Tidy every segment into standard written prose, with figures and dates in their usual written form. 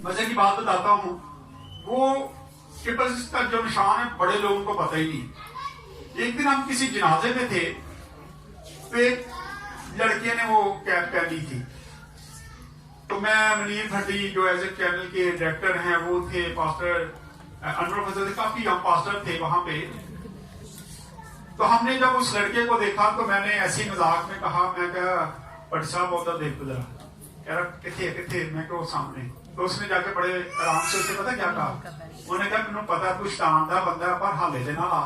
मजे की बात बताता हूँ। वो ट्रिपल सिक्स का जो निशान है बड़े लोगों को पता ही नहीं। एक दिन हम किसी जनाजे में थे तो एक लड़के ने वो कैप पहनी थी, तो मैं मनीर भट्टी जो एज ए चैनल के डायरेक्टर हैं वो थे, पास्टर अनवर फजल थे, काफी हम पास्टर थे वहां पे। तो हमने जब उस लड़के को देखा तो मैंने ऐसी मजाक में कहा, मैं कहा भट्टी साहब उधर देखो जरा। कह रहा किथे किथे, मैं कहा सामने। तो उसने जाके बड़े आराम से उसे पता क्या कहा, उन्होंने कहा मैंने पता तू शैतान दा बंदा पर हाले दे ना ला,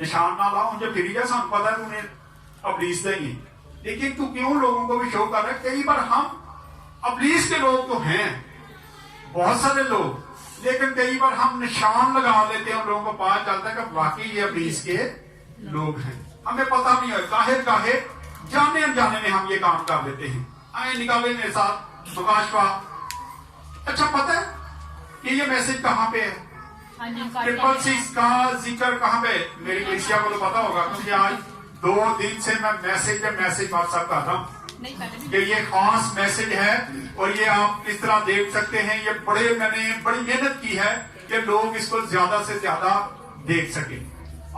निशान ना ला, उनसे फिर जा सान पता तूने अबलीस देंगे, लेकिन तू क्यों लोगों को भी शो कर रहा है। कई बार हम अबलीस के लोग तो हैं बहुत सारे लोग, लेकिन कई बार हम निशान लगा लेते हैं, उन लोगों को पता चलता है कि वाकई ये अबलीस के लोग हैं, हमें पता नहीं है। काहे काहे जाने अनजाने में हम ये काम कर लेते हैं। आए निकाले मेरे साथ मुकाशवा। अच्छा पता है कि ये मैसेज कहाँ पे है? ट्रिपल सिक्स का जिक्र कहाँ पे? मेरी कलीसिया को तो पता होगा, क्योंकि आज 2 दिन से मैं मैसेज व्हाट्सएप कर रहा हूँ कि ये खास मैसेज है और ये आप इस तरह देख सकते हैं। ये मैंने बड़ी मेहनत की है कि लोग इसको ज्यादा से ज्यादा देख सके।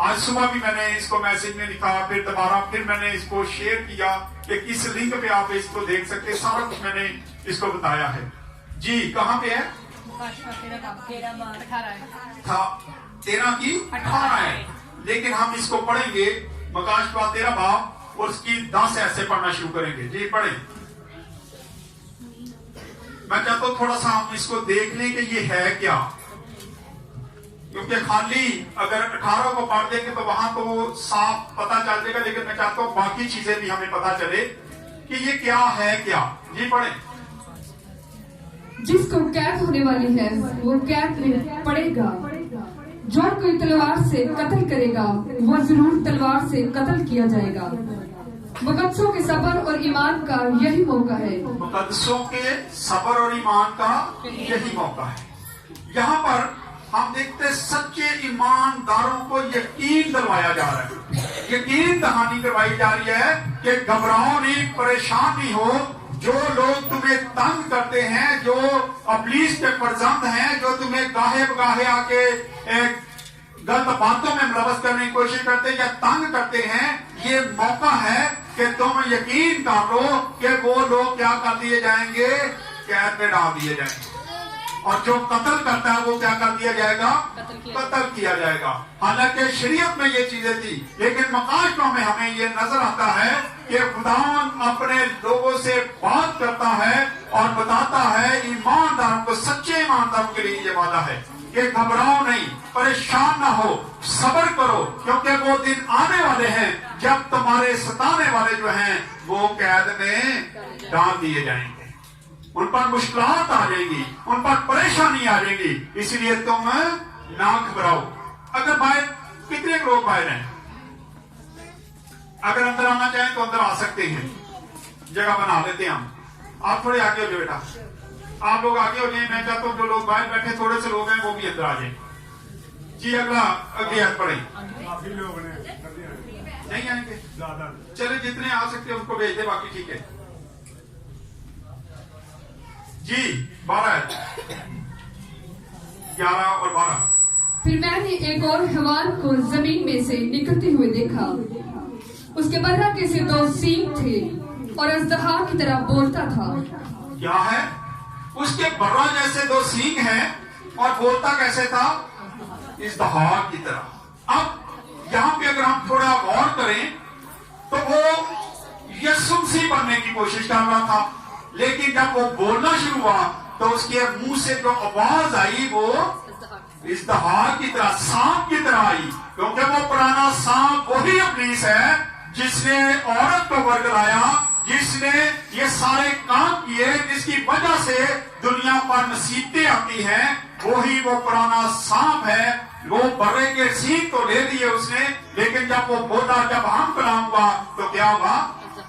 आज सुबह भी मैंने इसको मैसेज में लिखा, फिर दोबारा फिर मैंने इसको शेयर किया कि किस लिंक पे आप इसको देख सकते हैं। सारा कुछ मैंने इसको बताया है। जी कहाँ पे है? 13 की 18 है, लेकिन हम इसको पढ़ेंगे मकाशवा 13 बाब और उसकी 10 ऐसे पढ़ना शुरू करेंगे। जी पढ़े। मैं चाहता हूं थोड़ा सा हम इसको देख लें कि ये है क्या, क्योंकि खाली अगर 18 को पढ़ देंगे तो वहां तो साफ पता चल जाएगा, लेकिन मैं चाहता हूं बाकी चीजें भी हमें पता चले कि ये क्या है क्या। जी पढ़े। जिसको कैद होने वाली है वो कैद में पड़ेगा, जो कोई तलवार से कत्ल करेगा वो जरूर तलवार से कत्ल किया जाएगा। मुकद्दसों के सब्र और ईमान का यही मौका है। मुकद्दसों के सब्र और ईमान का यही मौका है। यहाँ पर हम देखते सच्चे ईमानदारों को यकीन दिलवाया जा रहा है, यकीन दहानी करवाई जा रही है कि घबराओ नहीं, परेशान नहीं हो। जो लोग तुम्हें तंग करते हैं, जो अबलीस के फर्जंद हैं, जो तुम्हें गाहे बगाहे आके गलत बातों में मुलव्वस करने की कोशिश करते हैं या तंग करते हैं, ये मौका है कि तुम यकीन कर लो कि वो लोग क्या कर दिए जाएंगे, कैद में डाल दिए जाएंगे। और जो कत्ल करता है वो क्या कर दिया जाएगा? कत्ल किया जाएगा। हालांकि शरीयत में ये चीजें थी, लेकिन मकाशवा में हमें ये नजर आता है कि खुदावन अपने लोगों से बात करता है और बताता है ईमानदारों को, सच्चे ईमानदारों के लिए ये वादा है कि घबराओ नहीं, परेशान ना हो, सब्र करो, क्योंकि वो दिन आने वाले हैं जब तुम्हारे सताने वाले जो हैं वो कैद में डाल दिए जाएंगे, उन पर मुश्किलात आ जाएंगी, उन पर परेशानी आ जाएगी। इसलिए तुम ना घबराओ। अगर बाहर कितने लोग बाहर हैं, अगर अंदर आना चाहें तो अंदर आ सकते हैं, जगह बना लेते हैं हम। आप थोड़े आगे हो जाए बेटा, आप लोग आगे हो जाए। मैं चाहता हूं जो लोग बाहर बैठे थोड़े से लोग हैं वो भी अंदर आ जाए। जी अगला अगले हाथ पढ़े। नहीं आएंगे, चले जितने आ सकते हैं उनको भेज दे, बाकी ठीक है। जी 12 11 और 12। फिर मैंने एक और हैवान को जमीन में से निकलते हुए देखा। उसके बर्रा के से 2 सींग थे और अजदहा की तरह बोलता था। क्या है? उसके बर्रा जैसे 2 सींग हैं और बोलता कैसे था? इज़दहा की तरह। अब यहाँ पे अगर हम थोड़ा गौर करें तो वो यीशु मसीह बनने की कोशिश कर रहा था, लेकिन जब वो बोलना शुरू हुआ तो उसके मुंह से जो आवाज आई वो इज़दहा की तरह, सांप की तरह आई, क्योंकि वो पुराना सांप वही इब्लीस है जिसने औरत को वर्गलाया, जिसने ये सारे काम किए, जिसकी वजह से दुनिया पर मुसीबतें आती हैं। वही वो पुराना सांप है। वो बर्रे के सींग तो ले लिए उसने, लेकिन जब वो बोला, जब हम कलाम हुआ तो क्या हुआ?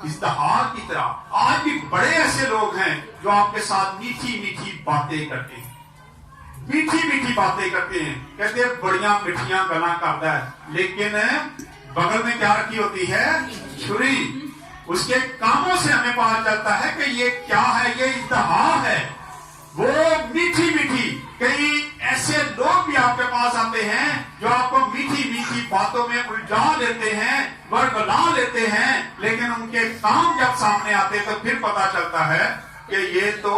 इज़दहा की तरह। आज भी बड़े ऐसे लोग हैं जो आपके साथ मीठी मीठी बातें करते हैं, मीठी मीठी बातें करते हैं, कहते हैं बड़िया मिठिया गला करता है, लेकिन बगल में क्या रखी होती है? छुरी। उसके कामों से हमें पता चलता है कि ये क्या है, ये इज़दहा है। वो मीठी बातों में उलझा लेते हैं, बरगला लेते हैं, लेकिन उनके काम जब सामने आते तो फिर पता चलता है कि ये तो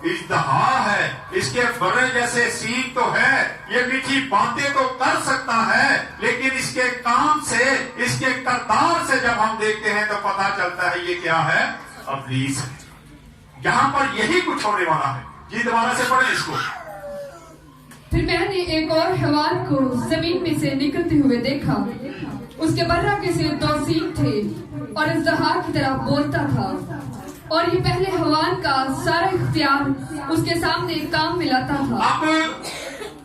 इज़्दिहार है, इसके बड़े जैसे सीन तो है, ये मीठी बातें तो कर सकता है, लेकिन इसके काम से, इसके करदार से जब हम देखते हैं तो पता चलता है ये क्या है, इब्लीस है। यहां पर यही कुछ होने वाला है। जी दोबारा से पढ़ें इसको। फिर मैंने एक और हैवान को जमीन में से निकलते हुए देखा। उसके बर्रा के सिर 2 सींग थे और इज़्दिहार की तरह बोलता था, और ये पहले हैवान का सारा इख्तियार उसके सामने काम में लाता था। अब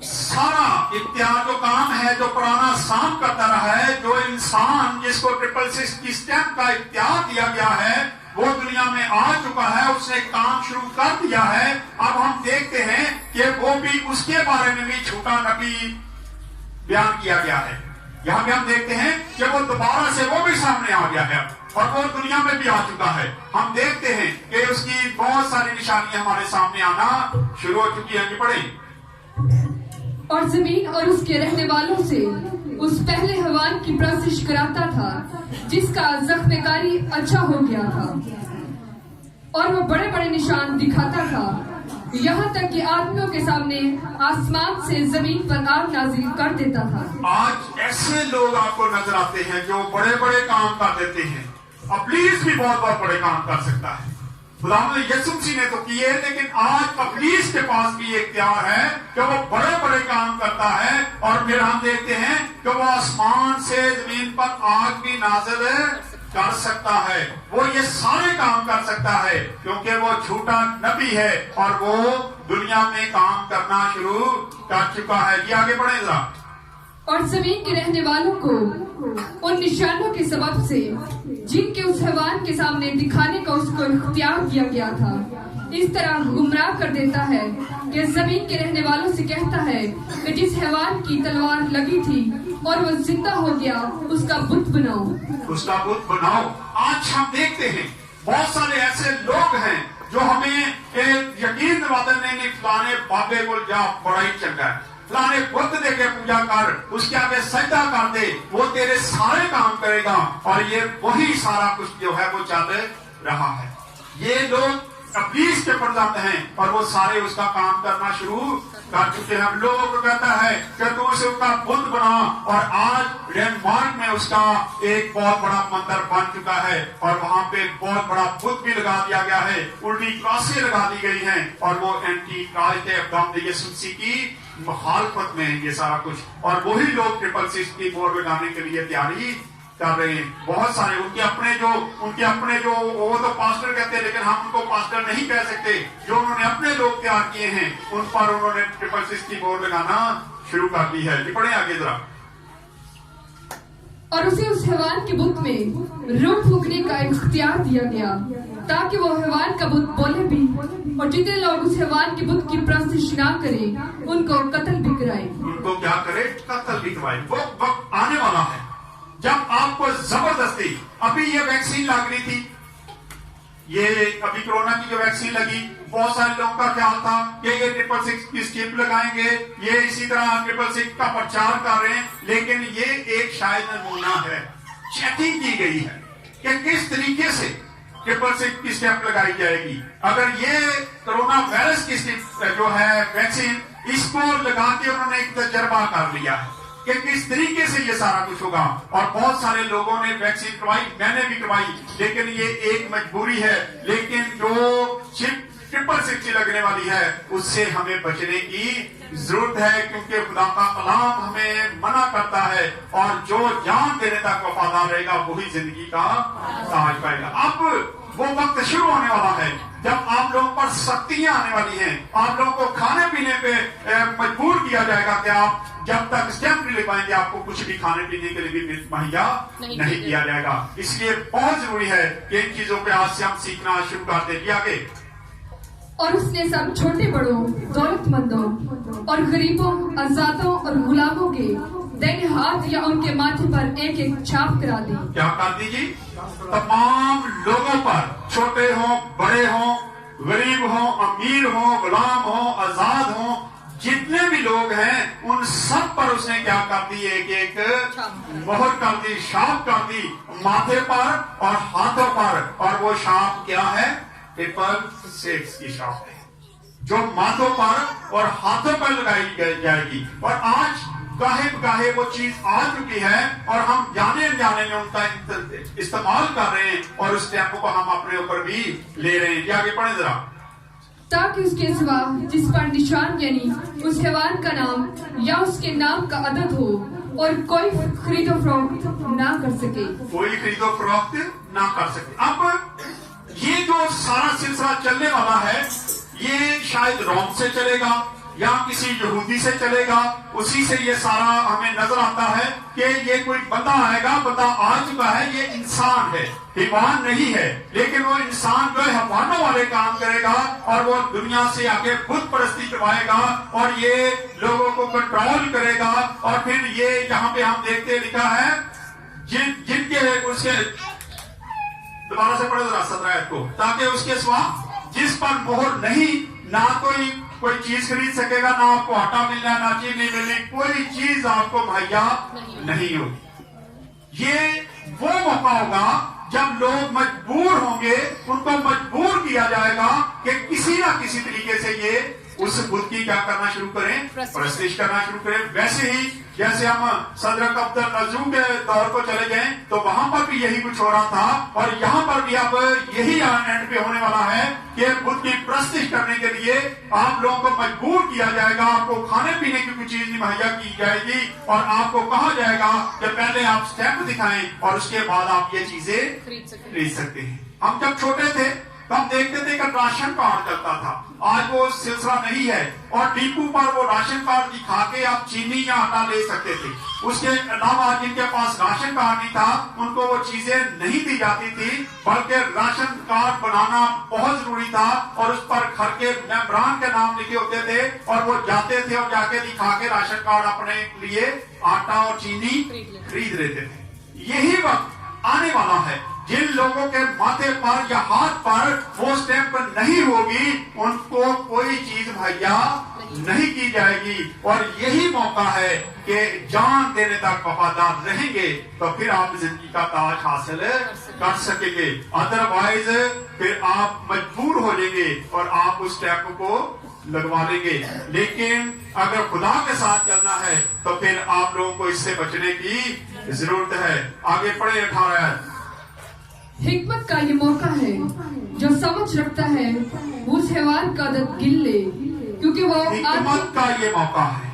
सारा इख्तियार जो काम है, जो पुराना सांप करता रहा है, जो इंसान जिसको 666 की स्टैंप का इख्तियार दिया गया है, वो दुनिया में आ चुका है, उसने काम शुरू कर दिया है। अब हम देखते हैं कि वो भी, उसके बारे में भी झूठा नबी बयान किया गया है। यहाँ पे हम देखते हैं कि वो दोबारा से वो भी सामने आ गया है और वो दुनिया में भी आ चुका है। हम देखते हैं कि उसकी बहुत सारी निशानियां हमारे सामने आना शुरू हो चुकी है। पढ़े। और जमीन और उसके रहने वालों से उस पहले हैवान की परस्तिश कराता था जिसका जख्मकारी अच्छा हो गया था, और वो बड़े बड़े निशान दिखाता था, यहाँ तक कि आदमियों के सामने आसमान से जमीन पर आग नाजिल कर देता था। आज ऐसे लोग आपको नजर आते हैं जो बड़े बड़े काम कर देते हैं। इब्लीस भी बहुत बहुत बड़े काम कर सकता है। खुदावंद यीशु मसीह ने तो किए, लेकिन आज इब्लीस के पास भी एक इख्तियार है कि वो बड़े बड़े काम करता है। और फिर हम देखते हैं कि वो आसमान से जमीन पर आग भी नाजिल कर सकता है। वो ये सारे काम कर सकता है क्योंकि वो झूठा नबी है और वो दुनिया में काम करना शुरू कर चुका है। ये आगे बढ़े जरा। और जमीन के रहने वालों को उन निशानों के सबब से जिनके उस हैवान के सामने दिखाने का उसको इख्तियार दिया गया था, इस तरह गुमराह कर देता है कि जमीन के रहने वालों से कहता है कि जिस हैवान की तलवार लगी थी और वो जिंदा हो गया, उसका बुत बनाओ, उसका बुत बनाओ। आज हम देखते हैं बहुत सारे ऐसे लोग हैं जो हमें यकीन दिलाते नहीं, फलाने बाबे को जा, बड़ा ही चंगा है, फलाने बुत दे के पूजा कर, उसके आगे सजदा कर दे, वो तेरे सारे काम करेगा। और ये वही सारा कुछ जो है वो चल रहा है। ये लोग इब्लीस के पड़ जाते हैं और वो सारे उसका काम करना शुरू कर चुके हैं। लोगों को कहता है कि तू उसे उसका बुत बना, और आज डेनमार्क में उसका एक बहुत बड़ा मंदिर बन चुका है और वहां पे बहुत बड़ा बुत भी लगा दिया गया है, उल्टी क्रॉसें लगा दी गई हैं और वो एंटी क्राइस्ट है, खुदावंद यीशु मसीह की मुखालफत में ये सारा कुछ। और वही लोग 666 की मोहर लगाने के लिए तैयारी कर रहे हैं। बहुत सारे उनके अपने जो वो तो पास्टर कहते हैं, लेकिन हम उनको पास्टर नहीं कह सकते। जो उन्होंने अपने लोग तैयार किए हैं उन पर उन्होंने 666 की मोहर लगाना शुरू कर दी है। जी पढ़े आगे जरा। और उसे उस हैवान के बुत में रूह फूकने का इख्तियार दिया गया ताकि वो हैवान का बुत बोले भी, और जितने लोग उस हैवान के बुत की परस्तिश ना करें उनको कत्ल भी कराए। उनको क्या करे? कत्ल भी करवाए। वो वक्त आने वाला है जब आपको जबरदस्ती, अभी ये वैक्सीन लग रही थी, ये अभी कोरोना की जो वैक्सीन लगी, बहुत सारे लोगों का ख्याल था कि ये 666 की स्किप लगाएंगे, ये इसी तरह 666 का प्रचार कर रहे हैं, लेकिन ये एक शायद नमूना है। चेकिंग की गई है कि किस तरीके से 666 की स्टेप लगाई जाएगी। अगर ये कोरोना वायरस की जो है वैक्सीन, इसको लगा के उन्होंने एक तजर्बा कर लिया है कि किस तरीके से ये सारा कुछ होगा। और बहुत सारे लोगों ने वैक्सीन करवाई, मैंने भी करवाई, लेकिन ये एक मजबूरी है। लेकिन जो 666 लगने वाली है उससे हमें बचने की जरूरत है, क्योंकि खुदा का कलाम हमें मना करता है और जो जान देने तक वफादार रहेगा वही जिंदगी का ताज पाएगा। अब वो वक्त शुरू होने वाला है जब आप लोगों पर सख्तियां आने वाली हैं। आप लोगों को खाने पीने पे मजबूर किया जाएगा कि आप जब तक स्टैंप नहीं लगवाएंगे आपको कुछ भी खाने पीने के लिए भी मुहैया नहीं किया जाएगा। इसलिए बहुत जरूरी है कि इन चीजों पे आज से हम सीखना शुरू कर दें। आगे। और उसने सब छोटे बड़ों, दौलतमंदों और गरीबों, आजादों और गुलामों के दाहिने हाथ या उनके माथे पर एक एक छाप करा दी। क्या कर दीजिए? तमाम लोगों पर, छोटे हों, बड़े हों, गरीब हों, अमीर हों, गुलाम हों, आजाद हों, जितने भी लोग लोग हैं उन सब पर उसने क्या कर दी, एक मोहर कर दी, शाप कर दी माथे पर और हाथों पर। और वो शाप क्या है? 666 की शाप है जो माथों पर और हाथों पर लगाई जाएगी। और आज गाहे वो चीज आ चुकी है और हम जाने अनजाने में उनका इस्तेमाल कर रहे हैं और उस टेम्पो को हम अपने ऊपर भी ले रहे हैं। आगे पढ़े जरा। ताकि उसके सिवा जिस पर निशान यानी उस हैवान का नाम या उसके नाम का अदद हो और कोई खरीदो फरोख्त ना कर सके। कोई खरीदो फरोख्त ना कर सके। अब ये जो सारा सिलसिला चलने वाला है ये शायद रोम से चलेगा या किसी यहूदी से चलेगा। उसी से ये सारा हमें नजर आता है कि ये कोई बंदा आएगा, बंदा आ चुका है, ये इंसान है, हैवान नहीं है। लेकिन वो इंसान जो है हैवानों वाले काम करेगा और वो दुनिया से आके बुत परस्ती करवाएगा और ये लोगों को कंट्रोल करेगा। और फिर ये यहाँ पे हम देखते लिखा है जिनके उसके दोबारा से पढ़े जरा 17 को, ताकि उसके सिवा जिस पर मोहर नहीं, ना कोई चीज खरीद सकेगा, ना आपको आटा मिलना, ना चीज नहीं मिलनी, कोई चीज आपको मुहैया नहीं होगी। ये वो मौका होगा जब लोग मजबूर होंगे, उनको मजबूर किया जाएगा कि किसी ना किसी तरीके से ये उस बुत की क्या करना शुरू करें, प्रस्तिश करना शुरू करें। वैसे ही जैसे हम सदरक अब्दुल नजूम के दौर को चले गए तो वहां पर भी यही कुछ हो रहा था और यहाँ पर भी अब यही एंड पे होने वाला है कि बुत की प्रस्तिश करने के लिए आप लोगों को मजबूर किया जाएगा। आपको खाने पीने की कुछ चीज मुहैया की जाएगी और आपको कहा जाएगा कि पहले आप स्टेप दिखाएं और उसके बाद आप ये चीजें खरीद सकते हैं। हम जब छोटे थे तो हम देखते थे कि राशन कार्ड चलता था, आज वो सिलसिला नहीं है। और डिपो पर वो राशन कार्ड दिखा के आप चीनी या आटा ले सकते थे। उसके अलावा जिनके पास राशन कार्ड नहीं था उनको वो चीजें नहीं दी जाती थी, बल्कि राशन कार्ड बनाना बहुत जरूरी था और उस पर घर के मेंबरान के नाम लिखे होते थे और वो जाते थे और जाके दिखा के राशन कार्ड अपने लिए आटा और चीनी खरीद लेते थे। यही वक्त आने वाला है जिन लोगों के माथे पर या हाथ पर वो स्टैंप नहीं होगी उनको कोई चीज मुहैया नहीं की जाएगी। और यही मौका है कि जान देने तक वफादार रहेंगे तो फिर आप जिंदगी का ताज हासिल कर सकेंगे। अदरवाइज फिर आप मजबूर हो जाएंगे और आप उस स्टैंप को लगवा लेंगे। लेकिन अगर खुदा के साथ चलना है तो फिर आप लोगों को इससे बचने की जरूरत है। आगे पढ़े 18। हिकमत का ये मौका है जो समझ रखता है उस हैवान का अदद गिन ले, क्योंकि वो हिकमत का ये मौका है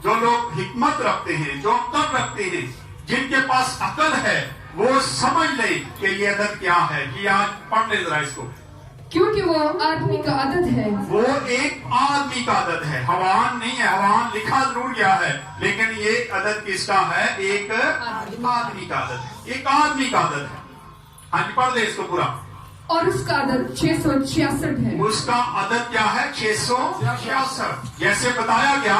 जो लोग हिकमत रखते हैं, जो अक्ल रखते हैं, जिनके पास अक्ल है वो समझ ले कि ये अदद क्या है। कि आज पढ़ ले जरा इसको। क्योंकि वो आदमी का अदद है, वो एक आदमी का अदद है, हवान नहीं है। हवान लिखा जरूर गया है लेकिन ये अदद किसका है? एक आदमी का अदद है, एक आदमी का अदद है। हाँ जी पढ़ ले इसको पूरा। और उसका अदद 666 है। उसका अदद क्या है? 666। जैसे बताया गया,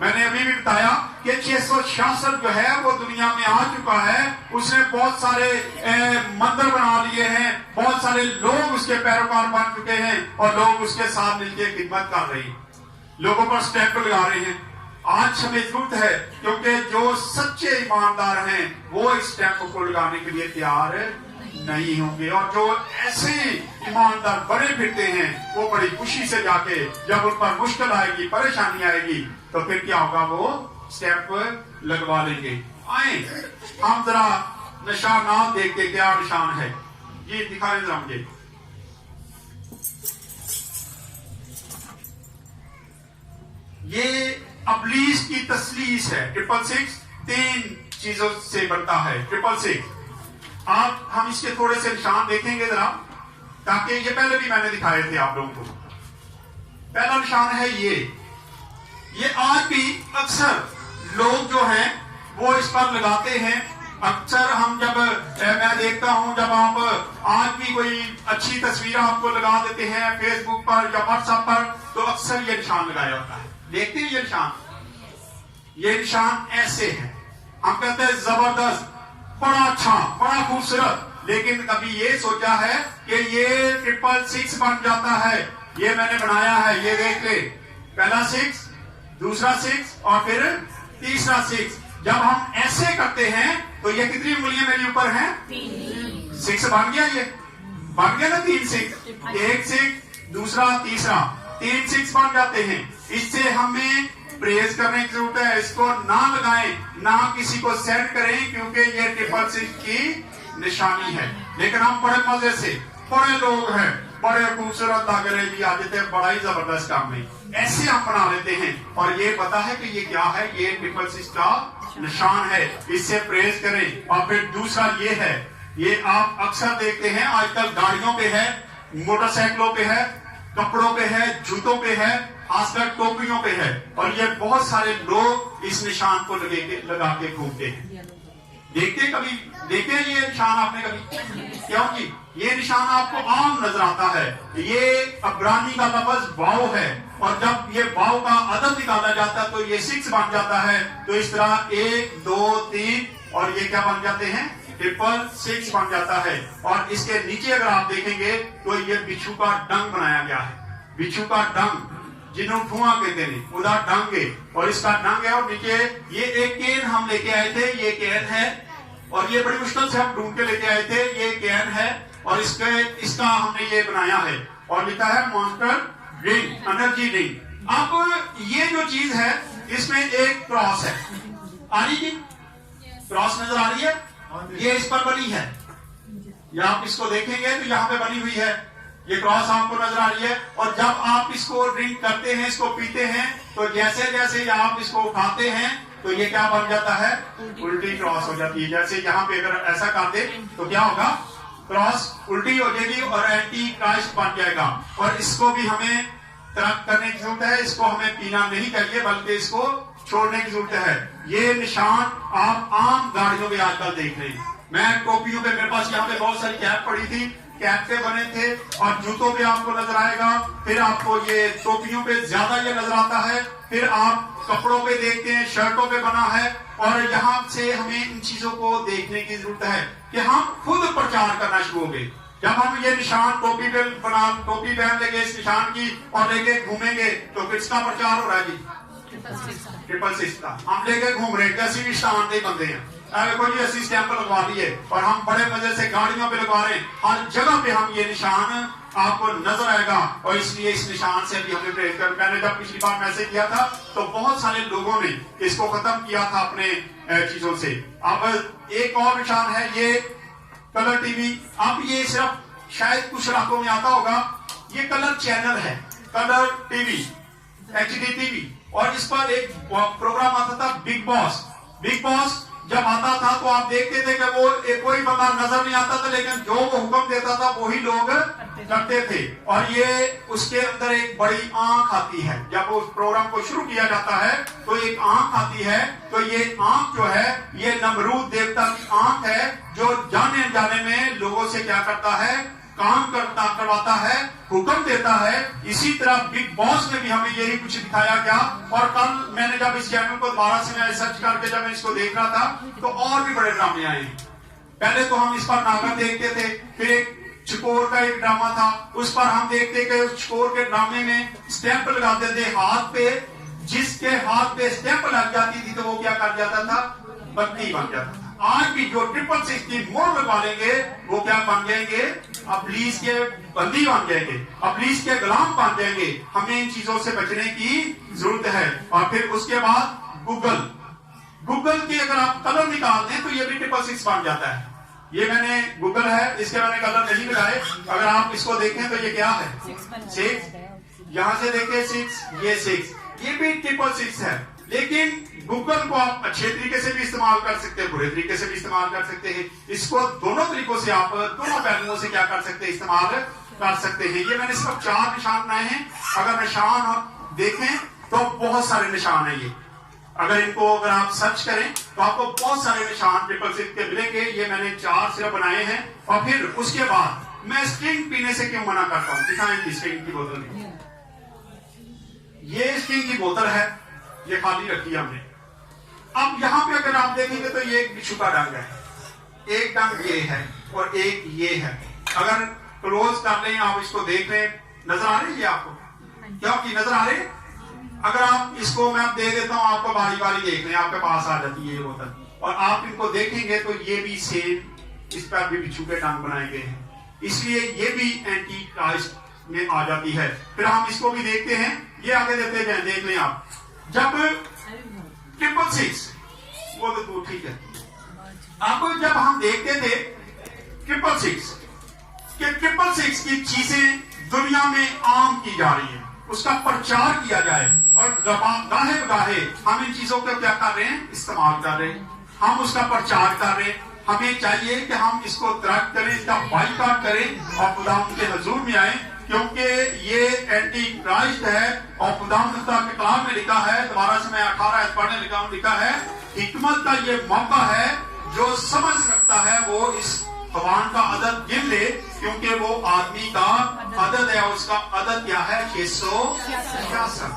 मैंने अभी भी बताया कि 666 जो है वो दुनिया में आ चुका है। उसने बहुत सारे मंदिर बना लिए हैं, बहुत सारे लोग उसके पैरोकार बन चुके हैं और लोग उसके साथ मिलकर खिदमत कर रहे हैं, लोगों पर स्टैंप लगा रहे हैं। आज हमें जरूरत है क्योंकि जो सच्चे ईमानदार हैं वो इस स्टैंप को लगाने के लिए तैयार नहीं होंगे। और जो ऐसे ईमानदार बड़े फिरते हैं वो बड़ी खुशी से जाके जब उन पर मुश्किल आएगी, परेशानी आएगी तो फिर क्या होगा? वो स्टैंप लगवा लेंगे। आए हम जरा निशान देख के क्या निशान है ये दिखा जरा मुझे। ये अबलीस की तसलीस है। 666 3 चीजों से बनता है। 666 आप हम इसके थोड़े से निशान देखेंगे जरा, ताकि ये पहले भी मैंने दिखाए थे आप लोगों को। पहला निशान है ये आज भी अक्सर लोग जो हैं वो इस पर लगाते हैं। अक्सर हम जब मैं देखता हूं जब आप आज भी कोई अच्छी तस्वीर आपको लगा देते हैं फेसबुक पर या व्हाट्सएप पर तो अक्सर ये निशान लगाया होता है। देखते हैं ये निशान ऐसे है। हम कहते हैं जबरदस्त, बड़ा अच्छा, बड़ा खूबसूरत, लेकिन कभी ये सोचा है कि ये 666 बन जाता है? ये मैंने बनाया है, ये देख ले। पहला 6 दूसरा 6 और फिर तीसरा 6। जब हम ऐसे करते हैं तो ये कितनी उंगलियां मेरी ऊपर हैं? 6 बन गया, ये बन गया ना 3 6, एक 6 दूसरा तीसरा 3 6 बन जाते हैं। इससे हमें प्रेस करने की जरूरत है, इसको ना लगाएं ना किसी को सेंड करें, क्योंकि ये ट्रिपल 6 की निशानी है। लेकिन हम बड़े मजे से, बड़े लोग हैं, बड़े खूबसूरत धागे भी आ जाते हैं, बड़ा ही जबरदस्त काम नहीं, ऐसे हम बना लेते हैं और ये पता है कि ये क्या है, ये ट्रिपल 6 का निशान है, इससे प्रेस करें। और फिर दूसरा ये है, ये आप अक्सर देखते हैं आजकल गाड़ियों पे है, मोटरसाइकिलों पे है, कपड़ों पे है, जूतों पे है, खासकर टोपियों पे है, और ये बहुत सारे लोग इस निशान को लगा के घूमते हैं। देखते कभी देखे ये निशान आपने कभी? क्योंकि ये निशान आपको आम नजर आता है। ये अब्रानी का लफ्ज वाव है, और जब ये वाव का अदद निकाला जाता है तो ये 6 बन जाता है। तो इस तरह 1 2 3 और ये क्या बन जाते हैं? ट्रिपल 6 बन जाता है। और इसके नीचे अगर आप देखेंगे तो ये बिच्छू का डंग बनाया गया है। बिच्छू का डंग जिन्हों धुआं कहते हैं, उदा डंग है, और इसका डंग है। और नीचे ये एक कैन हम लेके आए थे, ये कैन है, और ये बड़ी मुश्किल से हम ढूंढ के लेके आए थे। ये कैन है और इसका हमने ये बनाया है और लिखा है मॉन्स्टर ड्रिंक, एनर्जी ड्रिंक। अब ये जो चीज है इसमें एक क्रॉस है, आ रही जी? क्रॉस नजर आ रही है? ये इस पर बनी है, या आप इसको देखेंगे तो यहाँ पे बनी हुई है, ये क्रॉस आपको नजर आ रही है। और जब आप इसको ड्रिंक करते हैं, इसको पीते हैं, तो जैसे जैसे आप इसको उठाते हैं तो ये क्या बन जाता है? उल्टी क्रॉस हो जाती है। जैसे यहाँ पे अगर ऐसा कर दे तो क्या होगा? क्रॉस उल्टी हो जाएगी और एंटी क्राइस्ट बन जाएगा। और इसको भी हमें तरक करने की जरूरत है, इसको हमें पीना नहीं चाहिए, बल्कि इसको छोड़ने की जरूरत है। ये निशान आप आम गाड़ियों में आजकल देख रहे हैं। मैं टोपियों पे, मेरे पास यहाँ पे बहुत सारी कैप पड़ी थी, कैप पे बने थे, और जूतों पे आपको नजर आएगा, फिर आपको ये टोपियों पे ज्यादा ये नजर आता है, फिर आप कपड़ों पे देखते हैं, शर्टों पे बना है। और यहाँ से हमें इन चीजों को देखने की जरूरत है कि हम खुद प्रचार करना शुरू हो गए। जब हम ये निशान टोपी पहन लेंगे इस निशान की और लेके घूमेंगे तो किसका प्रचार हो रहा है जी? ट्रिपल 6 का। हम लेके घूम रहे हैं, कैसी निशान दे बंदे हैं। देखो जी, अस्सी स्टैंप लगवा दिए और हम बड़े मजे से गाड़ियों पे लगवा रहे हैं, हर जगह पे हम ये निशान आपको नजर आएगा। और इसलिए इस निशान से भी हमें प्रेरित कर, मैंने जब पिछली बार मैसेज किया था तो बहुत सारे लोगों ने इसको खत्म किया था अपने चीजों से। अब एक और निशान है, ये कलर टीवी। अब ये सिर्फ शायद कुछ इलाकों में आता होगा, ये कलर चैनल है, कलर टीवी, HD टीवी। और इस पर एक प्रोग्राम आता था बिग बॉस। बिग बॉस जब आता था तो आप देखते थे कि वो कोई बंदा नजर नहीं आता था, लेकिन जो वो हुक्म देता था वही लोग करते थे। और ये उसके अंदर एक बड़ी आंख आती है, जब उस प्रोग्राम को शुरू किया जाता है तो एक आंख आती है। तो ये आंख जो है ये नमरूद देवता की आंख है, जो जाने अनजाने में लोगों से क्या करता है? काम करवाता है, हुक्म देता है। इसी तरह बिग बॉस में भी हमें यही कुछ दिखाया गया। और कल मैंने जब इस चैनल को दोबारा से मैं सर्च करके जब मैं इसको देख रहा था तो और भी बड़े ड्रामे आए। पहले तो हम इस पर नागर देखते थे, फिर एक चकोर का एक ड्रामा था, उस पर हम देखते कि उस चकोर के ड्रामे में स्टैंप लगाते थे हाथ पे, जिसके हाथ पे स्टैंप लग जाती थी तो वो क्या कर जाता था? बत्ती बन जाता था। आज भी जो ट्रिपल 6 की मोड़ लगवा लेंगे वो क्या बन जाएंगे? पुलिस के बंदी बन जाएंगे, पुलिस के गुलाम बन जाएंगे। हमें इन चीजों से बचने की जरूरत है। और फिर उसके बाद गूगल के अगर आप कलर निकाल दें तो ये भी ट्रिपल 6 बन जाता है। ये मैंने गूगल है, इसके मैंने कलर नहीं लगाए। अगर आप इसको देखें तो ये क्या है? 6। यहां से देखें 6, ये 6, ये भी ट्रिपल 6 है। लेकिन गूगल को आप अच्छे तरीके से भी इस्तेमाल कर सकते हैं, बुरे तरीके से भी इस्तेमाल कर सकते हैं। इसको दोनों तरीकों से आप दोनों पहलुओं से क्या कर सकते हैं? इस्तेमाल कर सकते हैं। ये मैंने सिर्फ 4 निशान बनाए हैं। अगर निशान देखें तो बहुत सारे निशान है ये। अगर आप सर्च करें तो आपको बहुत सारे निशान ट्रिपल 6 के मिलेंगे। ये मैंने 4 सिर्फ बनाए हैं। और फिर उसके बाद मैं स्ट्रिंग पीने से क्यों मना करता हूं? दिखाएं स्ट्रिंग की बोतल में, ये स्ट्रिंग की बोतल है, ये खाली रखी है हमने। अब यहां पे अगर आप देखेंगे तो ये एक बिच्छू का डंग है, एक डंग ये है और एक ये है। अगर क्लोज कर लें, आप इसको देख लें, नजर आ रही है आपको? क्या की नजर आ रही है? अगर आप इसको मैं दे देता हूं, आपको बारी बारी देख लें, आपके पास आ जाती है ये बोतल, और आप इनको देखेंगे तो ये भी सेम, इस पर भी बिच्छू के टांग बनाए गए हैं, इसलिए ये भी एंटी क्राइस्ट में आ जाती है। फिर हम इसको भी देखते हैं, ये आगे देते हैं, देख लें आप, जब 666 वो तो ठीक है, आपको जब हम देखते थे 666 कि 666 की चीजें दुनिया में आम की जा रही है, उसका प्रचार किया जाए, और गाहे बगाहे हम इन चीजों को क्या कर रहे हैं, इस्तेमाल कर रहे हैं, हम उसका प्रचार कर रहे हैं। हमें चाहिए कि हम इसको तरक करें, इसका बाइकआउट करें और खुदा के हजूर में आए, क्योंकि ये एंटी क्राइस्ट है। और खुदा के कलाम में लिखा है, दोबारा से मैं 18 पढ़ने लिखा है, हिकमत का ये मौका है, जो समझ रखता है वो इस भगवान का अदद गिन ले, क्योंकि वो आदमी का अदद है, उसका अदद क्या है, 666,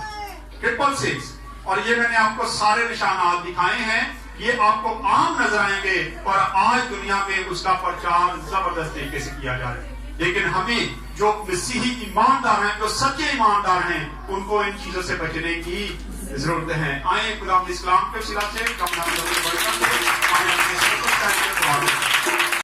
666। और ये मैंने आपको सारे निशानात दिखाए हैं, ये आपको आम नजर आएंगे, और आज दुनिया में उसका प्रचार जबरदस्त तरीके से किया जा रहा है। लेकिन हमें जो मसीही ईमानदार हैं, जो सच्चे ईमानदार हैं, उनको इन चीजों से बचने की जरूरत है। आए खुदा इस्लाम के सिला से